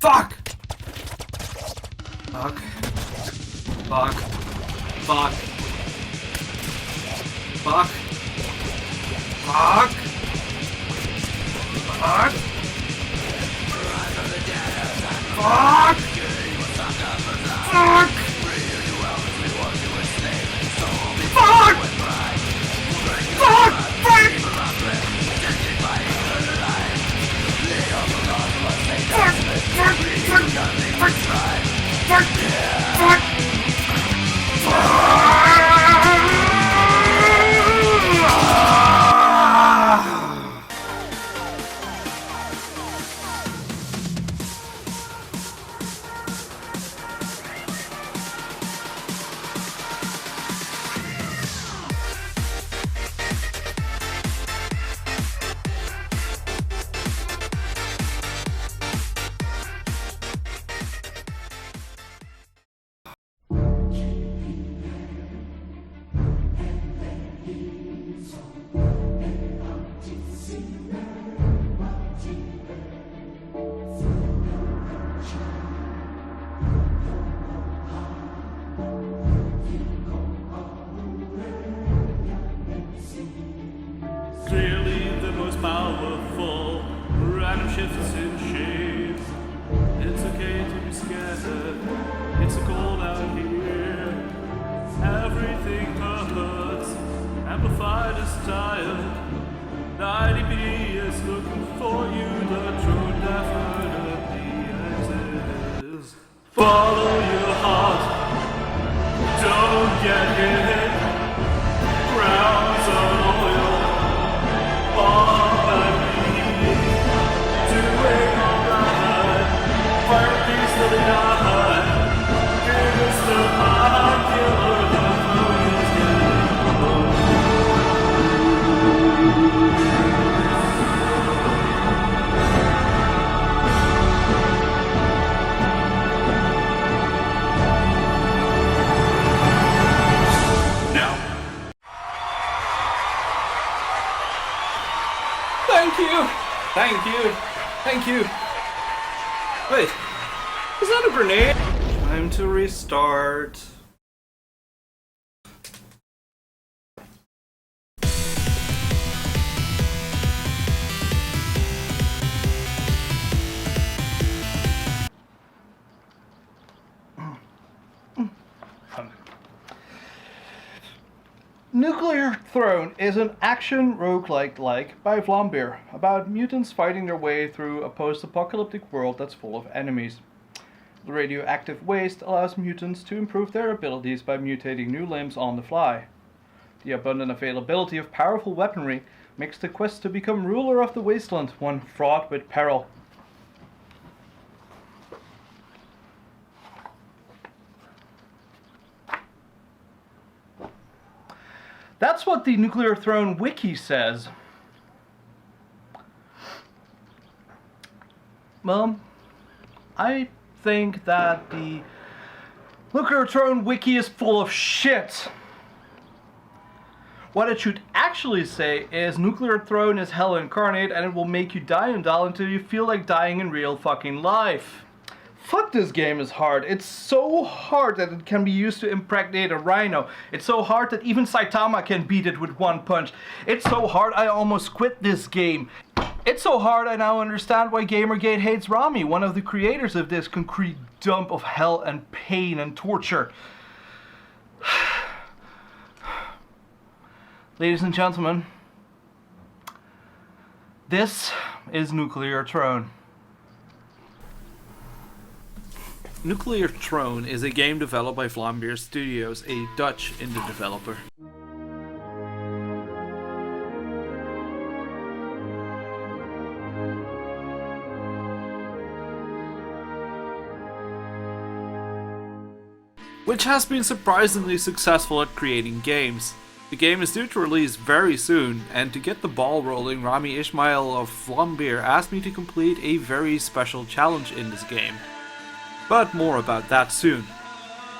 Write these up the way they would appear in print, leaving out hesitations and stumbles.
Fuck! Fuck. Fuck. Fuck. Fuck. Fuck. Fuck. Fuck. Fuck. Fuck! Fuck! Clearly the most powerful, random shifts in shapes. It's okay to be scared, it's cold out here. Everything hurts, amplified is tired. The IDP is looking for you, the truth definitely exists. Follow your heart, don't get hit. Grounds are loyal. All that we need, doing alright, fire peacefully on. Give us the mind killer, the moon is now. Thank you! Thank you! Thank you! Wait, is that a grenade? Time to restart. Nuclear Throne is an action roguelike by Vlambeer, about mutants fighting their way through a post-apocalyptic world that's full of enemies. The radioactive waste allows mutants to improve their abilities by mutating new limbs on the fly. The abundant availability of powerful weaponry makes the quest to become ruler of the wasteland one fraught with peril. That's what the Nuclear Throne wiki says. Well, I think that the Nuclear Throne wiki is full of shit. What it should actually say is Nuclear Throne is hell incarnate and it will make you die and die until you feel like dying in real fucking life. Fuck, this game is hard. It's so hard that it can be used to impregnate a rhino. It's so hard that even Saitama can beat it with one punch. It's so hard I almost quit this game. It's so hard I now understand why Gamergate hates Rami, one of the creators of this concrete dump of hell and pain and torture. Ladies and gentlemen, this is Nuclear Throne. Nuclear Throne is a game developed by Vlambeer Studios, a Dutch indie developer. Which has been surprisingly successful at creating games. The game is due to release very soon, and to get the ball rolling, Rami Ismail of Vlambeer asked me to complete a very special challenge in this game. But more about that soon.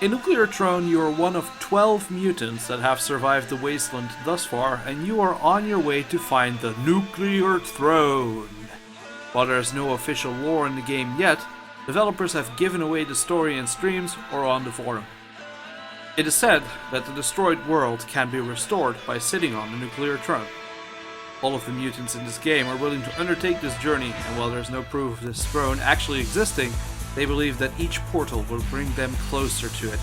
In Nuclear Throne, you are one of 12 mutants that have survived the wasteland thus far, and you are on your way to find the Nuclear Throne. While there is no official lore in the game yet, Developers have given away the story in streams or on the forum. It is said that the destroyed world can be restored by sitting on the nuclear throne. All of the mutants in this game are willing to undertake this journey, and while there's no proof of this throne actually existing, they believe that each portal will bring them closer to it.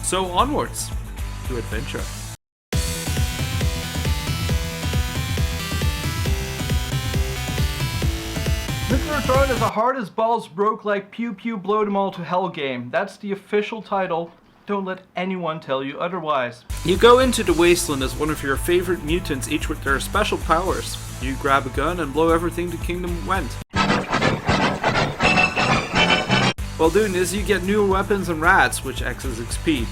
So onwards to adventure. Nuclear Throne is a hard as balls roguelike pew pew blow them all to hell game. That's the official title. Don't let anyone tell you otherwise. You go into the wasteland as one of your favorite mutants, each with their special powers. You grab a gun and blow everything to Kingdom Went. While doing this, you get new weapons and rats, which acts as XP.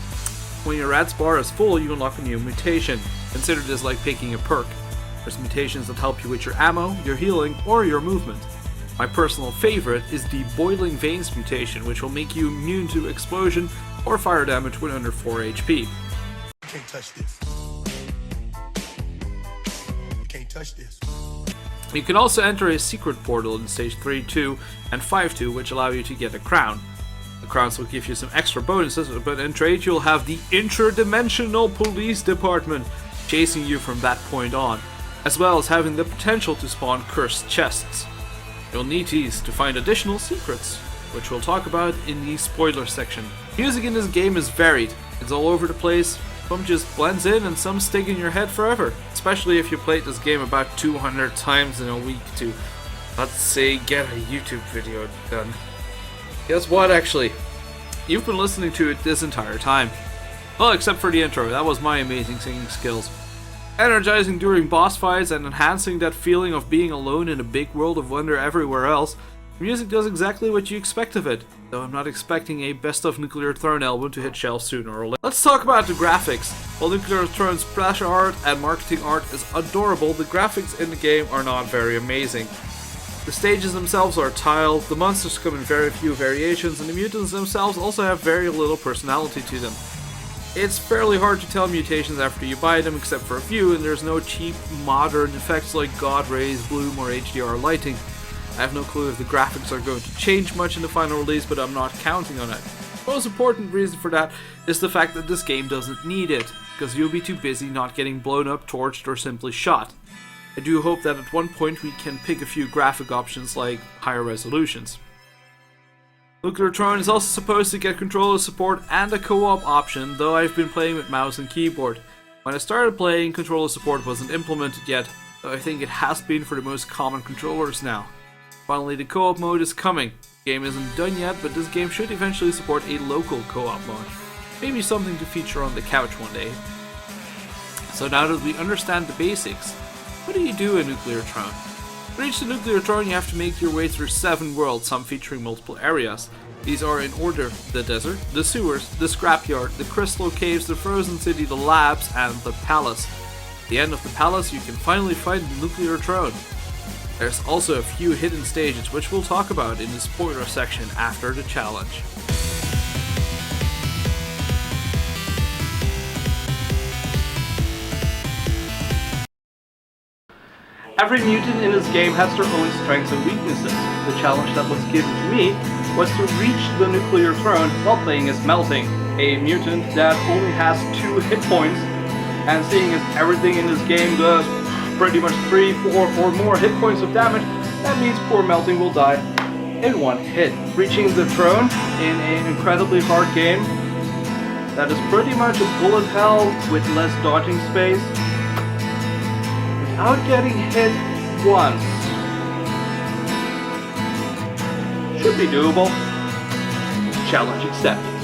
When your rats bar is full, you unlock a new mutation. Consider this like picking a perk. There's mutations that help you with your ammo, your healing, or your movement. My personal favorite is the Boiling Veins mutation, which will make you immune to explosion or fire damage when under 4 HP. You can't touch this. You can't touch this. You can also enter a secret portal in stage 3-2 and 5-2, which allow you to get a crown. The crowns will give you some extra bonuses, but in trade you'll have the interdimensional police department chasing you from that point on, as well as having the potential to spawn cursed chests. You'll need these to find additional secrets, which we'll talk about in the spoiler section. Music in this game is varied. It's all over the place. Some just blends in and some stick in your head forever, especially if you played this game about 200 times in a week to, let's say, get a YouTube video done. Guess what, actually? You've been listening to it this entire time. Well, except for the intro, that was my amazing singing skills. Energizing during boss fights and enhancing that feeling of being alone in a big world of wonder everywhere else, music does exactly what you expect of it, though I'm not expecting a Best of Nuclear Throne album to hit shelves sooner or later. Let's talk about the graphics. While Nuclear Throne's splash art and marketing art is adorable, the graphics in the game are not very amazing. The stages themselves are tiled, the monsters come in very few variations, and the mutants themselves also have very little personality to them. It's fairly hard to tell mutations after you buy them, except for a few, and there's no cheap modern effects like God Rays, Bloom, or HDR lighting. I have no clue if the graphics are going to change much in the final release, but I'm not counting on it. The most important reason for that is the fact that this game doesn't need it, because you'll be too busy not getting blown up, torched, or simply shot. I do hope that at one point we can pick a few graphic options like higher resolutions. Nuclear Throne is also supposed to get controller support and a co-op option, though I've been playing with mouse and keyboard. When I started playing, controller support wasn't implemented yet, though I think it has been for the most common controllers now. Finally, the co-op mode is coming. The game isn't done yet, but this game should eventually support a local co-op mode. Maybe something to feature on the couch one day. So now that we understand the basics, what do you do in Nuclear Throne? To reach the Nuclear Throne, you have to make your way through 7 worlds, some featuring multiple areas. These are in order: the desert, the sewers, the scrapyard, the crystal caves, the frozen city, the labs, and the palace. At the end of the palace, you can finally find the Nuclear Throne. There's also a few hidden stages, which we'll talk about in the spoiler section after the challenge. Every mutant in this game has their own strengths and weaknesses. The challenge that was given to me was to reach the Nuclear Throne while playing as Melting, a mutant that only has 2 hit points, and seeing as everything in this game does pretty much 3, 4, or more hit points of damage, that means poor Melting will die in 1 hit. Reaching the throne in an incredibly hard game that is pretty much a bullet hell with less dodging space, without getting hit once, should be doable. Challenge accepted.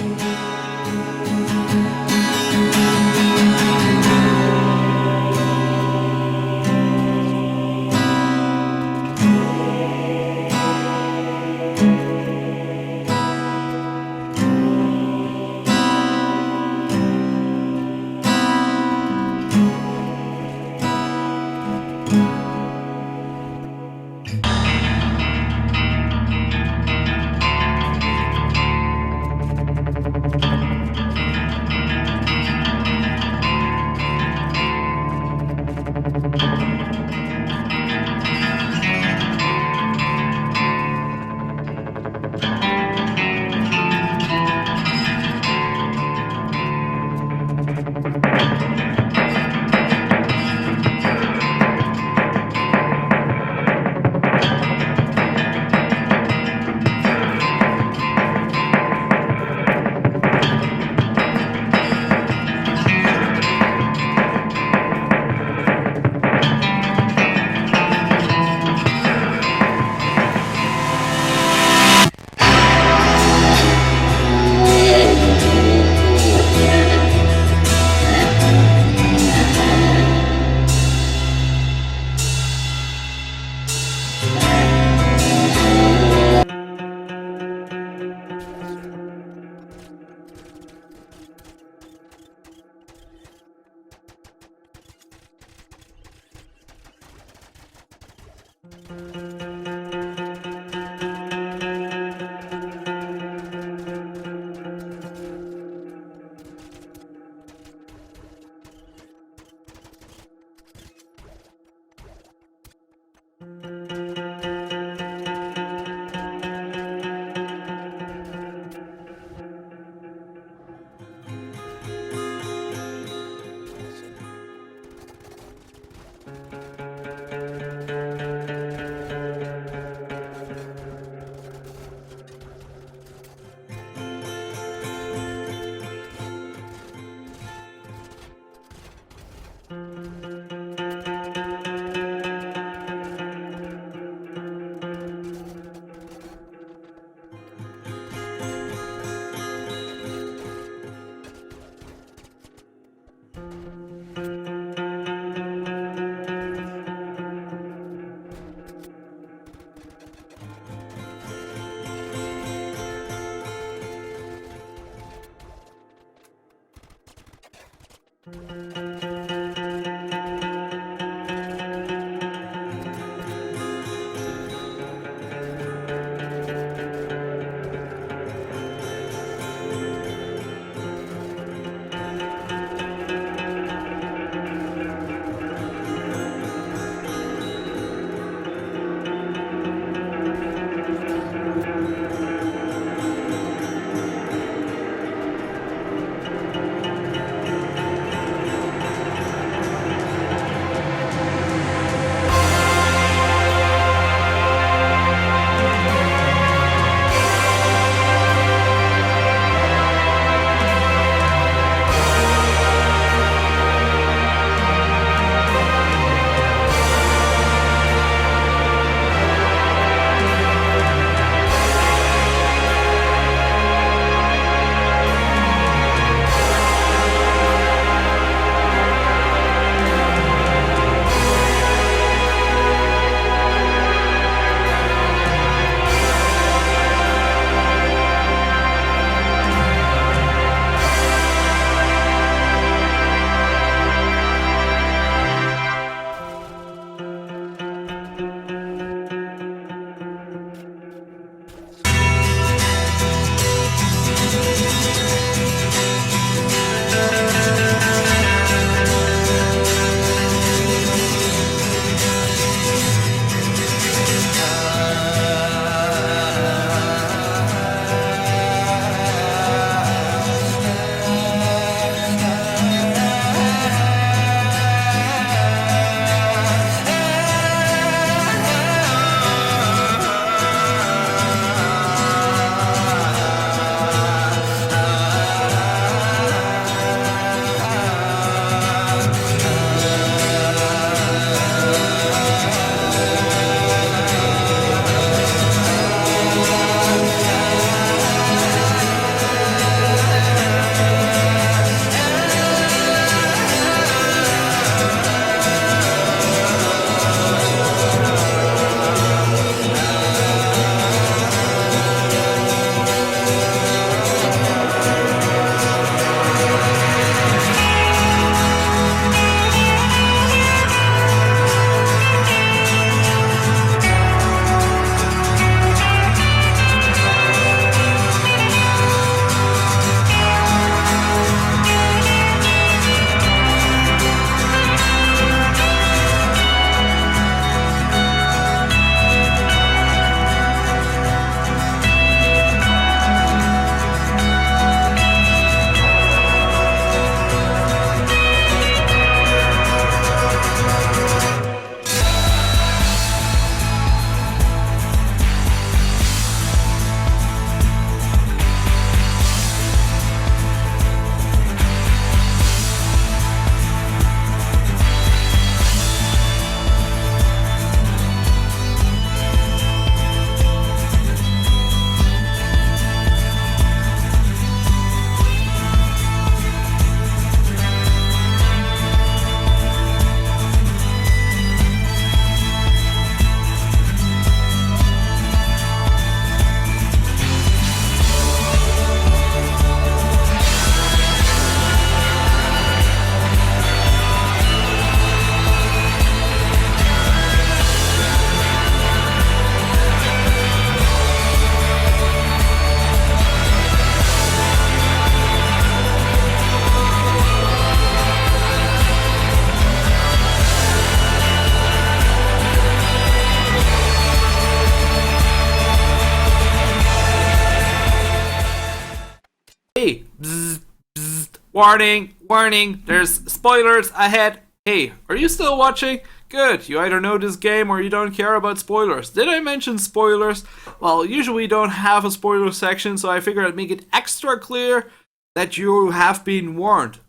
Hey, bzz, bzz, warning, warning, there's spoilers ahead. Hey, are you still watching? Good, you either know this game or you don't care about spoilers. Did I mention spoilers? Well, usually we don't have a spoiler section, so I figured I'd make it extra clear that you have been warned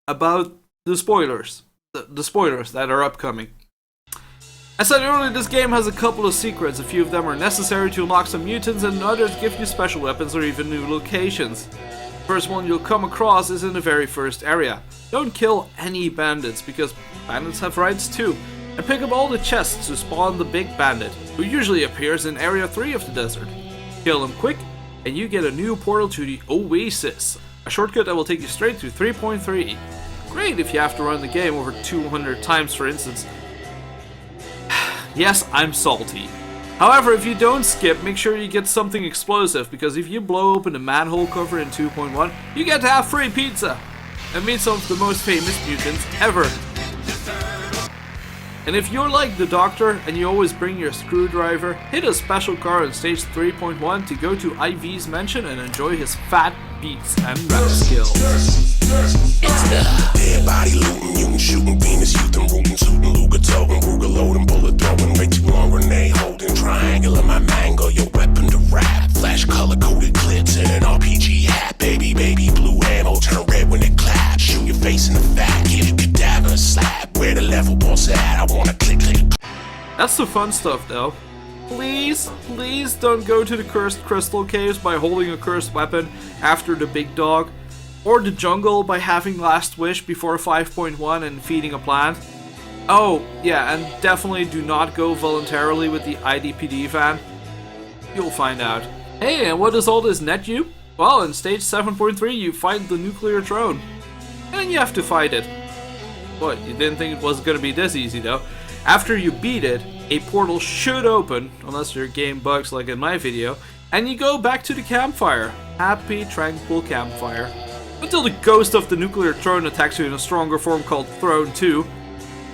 about the spoilers. The spoilers that are upcoming. I said earlier, this game has a couple of secrets. A few of them are necessary to unlock some mutants, and others give you special weapons or even new locations. The first one you'll come across is in the very first area. Don't kill any bandits, because bandits have rights too. And pick up all the chests to spawn the big bandit, who usually appears in Area 3 of the desert. Kill him quick, and you get a new portal to the Oasis, a shortcut that will take you straight to 3.3. Great if you have to run the game over 200 times, for instance. Yes, I'm salty. However, if you don't skip, make sure you get something explosive, because if you blow open a manhole cover in 2.1, you get to have free pizza and meet some of the most famous mutants ever. And if you're like the Doctor and you always bring your screwdriver, hit a special car on stage 3.1 to go to IV's mansion and enjoy his fat beats and rap skills. It's the dead body looting, mutant shooting, Venus youth and rootin', tootin', Luger toting, Ruger loading, bullet throwing, way too long, grenade holding, triangle in my mango, your weapon to rap, flash color coded clips in an RPG hat, baby blue ammo, turn red when it claps, shoot your face in the back, give you cadaver a slap, where the level boss at, I wanna click. That's the fun stuff though. Please don't go to the cursed crystal caves by holding a cursed weapon after the big dog, or the jungle by having last wish before 5.1 and feeding a plant. Oh, yeah, and definitely do not go voluntarily with the IDPD van. You'll find out. Hey, and what does all this net you? Well, in stage 7.3 you find the nuclear throne. And you have to fight it. What, you didn't think it was gonna be this easy though? After you beat it, a portal should open, unless your game bugs like in my video, and you go back to the campfire. Happy, tranquil campfire. Until the ghost of the nuclear throne attacks you in a stronger form called Throne 2.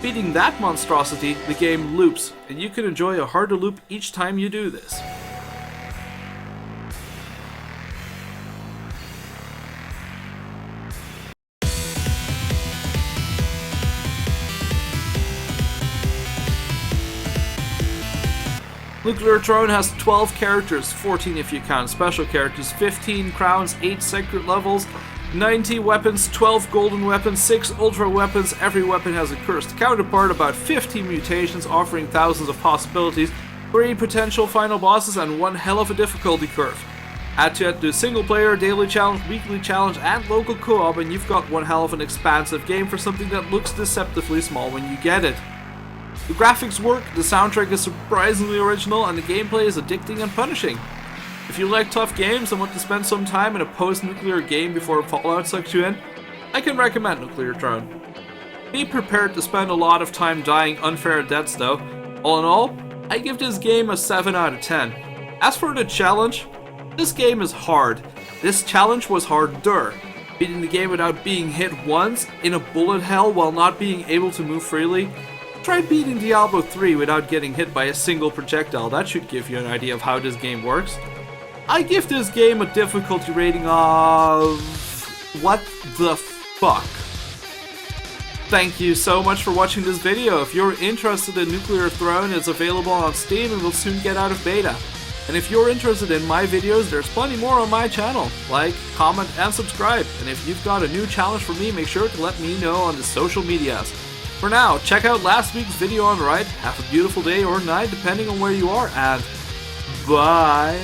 Beating that monstrosity, the game loops, and you can enjoy a harder loop each time you do this. Nuclear Throne has 12 characters, 14 if you count special characters, 15 crowns, 8 secret levels, 90 weapons, 12 golden weapons, 6 ultra weapons. Every weapon has a cursed counterpart, about 50 mutations offering thousands of possibilities, 3 potential final bosses, and one hell of a difficulty curve. Add to it the single player, daily challenge, weekly challenge, and local co-op, and you've got one hell of an expansive game for something that looks deceptively small when you get it. The graphics work, the soundtrack is surprisingly original, and the gameplay is addicting and punishing. If you like tough games and want to spend some time in a post-nuclear game before Fallout sucks you in, I can recommend Nuclear Throne. Be prepared to spend a lot of time dying unfair deaths though. All in all, I give this game a 7 out of 10. As for the challenge, this game is hard. This challenge was harder. Beating the game without being hit once, in a bullet hell while not being able to move freely. Try beating Diablo 3 without getting hit by a single projectile. That should give you an idea of how this game works. I give this game a difficulty rating of... what the fuck? Thank you so much for watching this video. If you're interested in Nuclear Throne, it's available on Steam and will soon get out of beta. And if you're interested in my videos, there's plenty more on my channel. Like, comment, and subscribe. And if you've got a new challenge for me, make sure to let me know on the social medias. For now, check out last week's video on the right. Have a beautiful day or night, depending on where you are, and bye!